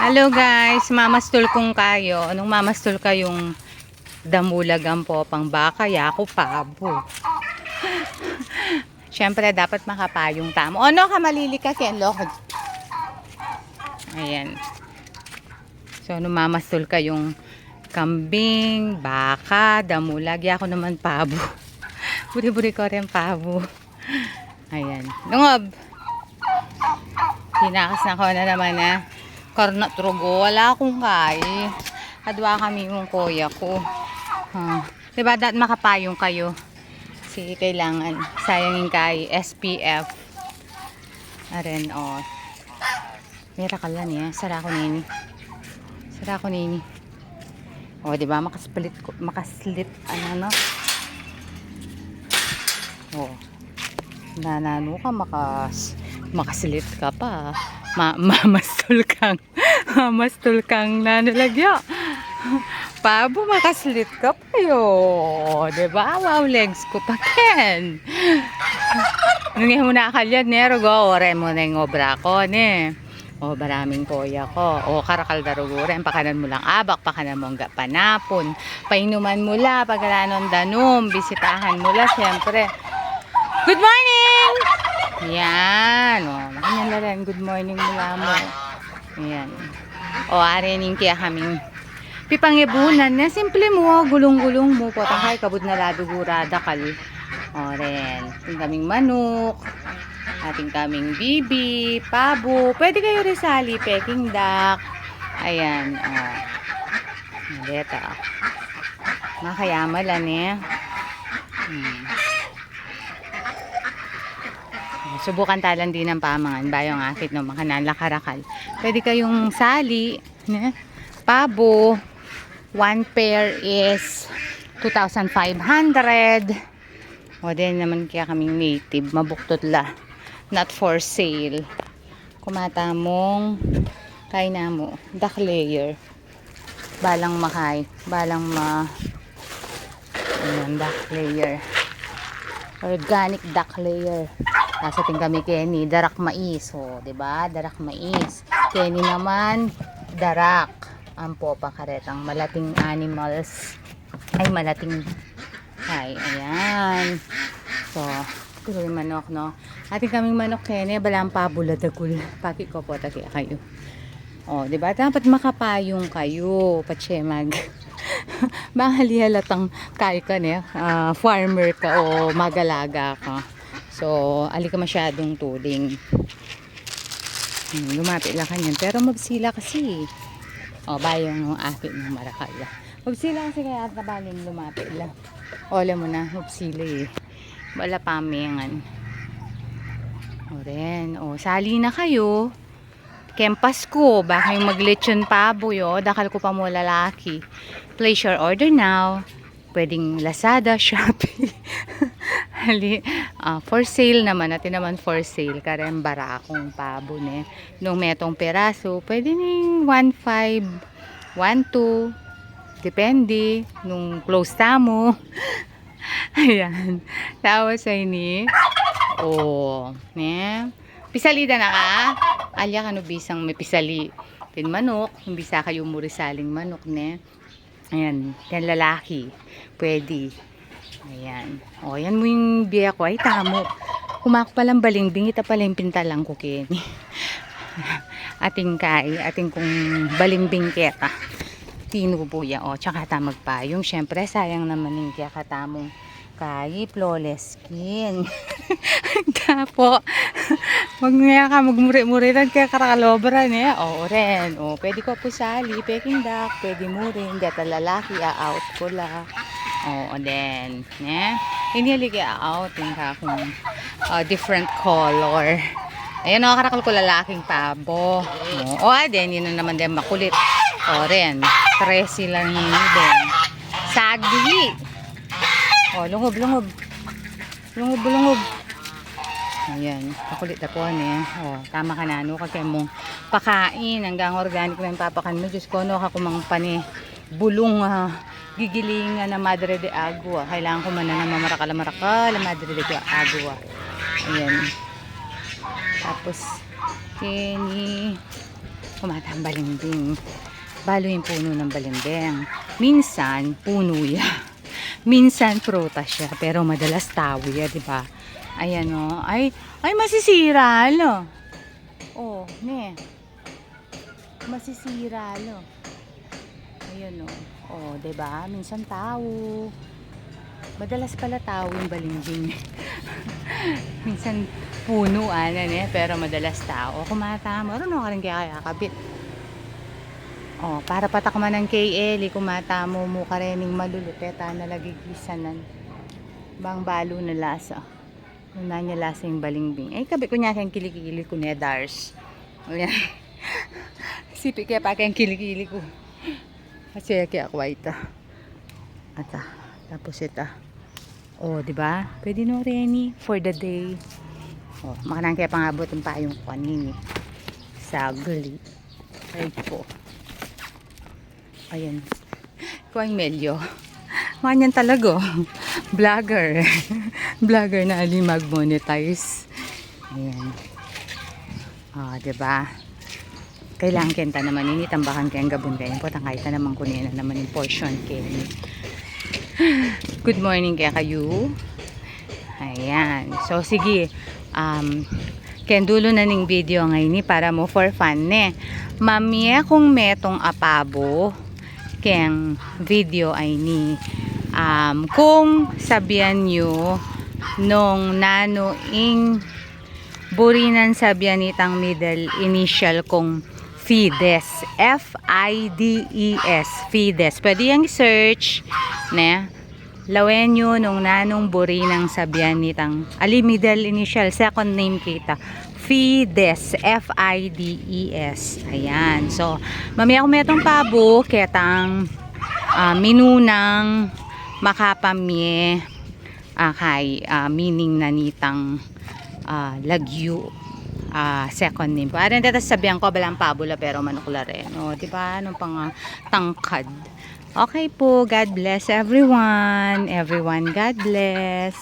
Hello guys, mamastol kong kayo. Anong mamastol kayong damulagan po pang baka, yako, pabo. Siyempre dapat makapayong tamo. Ano ka malili ka ken lokod. Ayan. So anong mamastol kayong kambing, baka, damulag, yako naman pabo. Buri-buri ko rin pabo. Ayan. Lungob. Hinakas na ko na naman na. Karna trugo, wala akong kay. Adwa kami yung kuya ko. Diba dapat makapayong kayo? Kasi kailangan sayangin kay SPF. Aren, oh. Mera ka lang niya. Sara ko nini. Sara ko nini. Oh, diba? Makaslit. Ano? Oh. Nanano ka, makaslit ka pa. Mamastol kang nanalagya. Pabo, makaslit ka pa yun. Diba? Wow, legs ko pa ken. Nung muna kalyan, nero go. Ore mo na yung obra ko, ne. O, maraming koya ko. O, karakal daruguren. Pakanan mo lang abak. Pakanan mo ang panapon. Painuman mo la. Pagkalanon danom. Bisitahan mo la, syempre. Good morning! Yan. O, makanyan good morning mula mo. Yan. O, arening kaya kaming pipangibunan na simple mo, gulong-gulong mo. Potang kay kabud na ladugurada kal. O, ren. Ating kaming manok. Ating kaming bibi, pabo. Pwede kayo risali, peking duck. Ayan. O. Maleta. Makayamalan eh. Subukan talan din ng pamangan bayong akit no makanan lakarakal. Pwede kayong sali, ne? Pabo. One pair is 2,500. O din naman kaya kaming native, mabuktot la. Not for sale. Kumata mong kay na mo, duck layer. Balang makay, ayan, duck layer. Organic duck layer. Nasa ting kami Kenny, darak mais. O, diba? Darak mais. Kenny naman, darak. Ang popa karetang malating animals. Ay, malating. Ay, ayan. So, ito yung manok, no? Ating kaming manok, Kenny, balang pabula dagul. Paki ko po, taki kayo. O, diba? Dapat makapayong kayo. Patsyemag. Bahali halatang kay ka, ne? Farmer ka o magalaga ka. So, ali ka masyadong tuling. Lumapit lang kanyan. Pero mabsila kasi. O, bayong ng akit ng marakala. Mabsila kasi kaya tabaling lumapit lang. O, alam mo na, mabsila eh. Wala pamingan. O, rin. O, sali na kayo. Kempas ko. Baka yung maglechon pabo yo. Dakal ko pa mo lalaki. Place your order now. Pwedeng Lazada, Shopee. For sale naman. Natin naman for sale. Karen barakong pabo ne. Nung metong peraso, pwede ning 1.5, 1.2. Depende. Nung close tamo. Ayan. Tapos ay ni. Oh. Ne. Pisalida na ka. Alya ka no bisang may pisali. Tin manok. Yung bisa kayo murisaling manok ne. Ayan. Yan lalaki. Pwede. Ayan. O, yan mo yung biya ko. Ay, tamo. Kumak palang balimbing. Ita palang pintalang ko, Kenny. Ating kay. Ating kung balimbing keta. Tinubuya. O, tsaka tamag pa. Yung syempre, sayang naman yung kaya katamong kay. Flawless skin. Tapo. Wag nga ka magmuri-muriran kaya karakalobran eh. O, ren. O, pwede ko po sali. Peking duck. Pwede mo rin. Data lalaki. A-out ko la. Oh, then, ne? Hindi out yung kakong different color. Ayun, karakal ko lalaking pabo. Then, yun na naman din makulit. Ren, 13 lang yun din. Sagli. Lungob. Ayan, makulit ako ne. Tama ka na. Kaya mong pakain. Hanggang organic na yung papakan mo. Diyos ko, kakumang pani. Bulong, gigiling na madre de agua. Kailangan ko man na mamarakala madre de agua. Ayan. Tapos Kenny kumata ang balimbing. Balo yung puno ng balimbing. Minsan, puno yan. Minsan, prutas siya. Pero madalas tao yan, di ba? Ayan o. Ay, masisira, lo. Oh, ne. Masisira, lo. Ayan o. Oh, di ba? Minsan tao. Madalas pala tao yung balimbing. Minsan punuan pero madalas tao. Kumata, marunong ka rin kaya kakabit. Oh, para patakman ng KL, kumata mo ka rin ng malulupeta na lagigisanan. Bang balo na lasa. Una niya lasa yung balimbing. Ay, kabi ko niya kayang kilikili ko niya, Dars. Ayan. Sipi kaya pa kayang kilikili ko. Kasi kaya ako ita. Ata. Tapos ita. Oh, di ba? Pwede no Reni for the day. Oh, makanang kaya pangabot ang payong kanini. Sa gali. Ay po. Ayan. Kuwang Melyo. Manyan talaga. Vlogger. Vlogger na ali mag-monetize. Ayan. Oh, di ba? Kailangan kenta naman ini tambakan kayang gabon kayo. Potang kahit na naman kunin na naman yung portion kayo. Good morning kaya kayo. Ayan. So, sige. Ken dulo na ning video ngayon para mo for fun ne. Mamye kung metong apabo keng video ay ni kung sabihan nyo nung nano ing burinan sabihan itang middle initial kong Fides. F-I-D-E-S. Fides. Pwede yung search ne. Lawen nyo nung nanong buri ng sabihan nitang ali middle initial second name kita Fides. F-I-D-E-S. Ayan. So, mamaya kung metong pabo ketang minunang makapamye kay meaning na nitang lagyu second name po. Aran dito sabihan ko balang pabula pero manukla rin. O, diba? Anong pang tangkad. Okay po. God bless everyone. Everyone, God bless.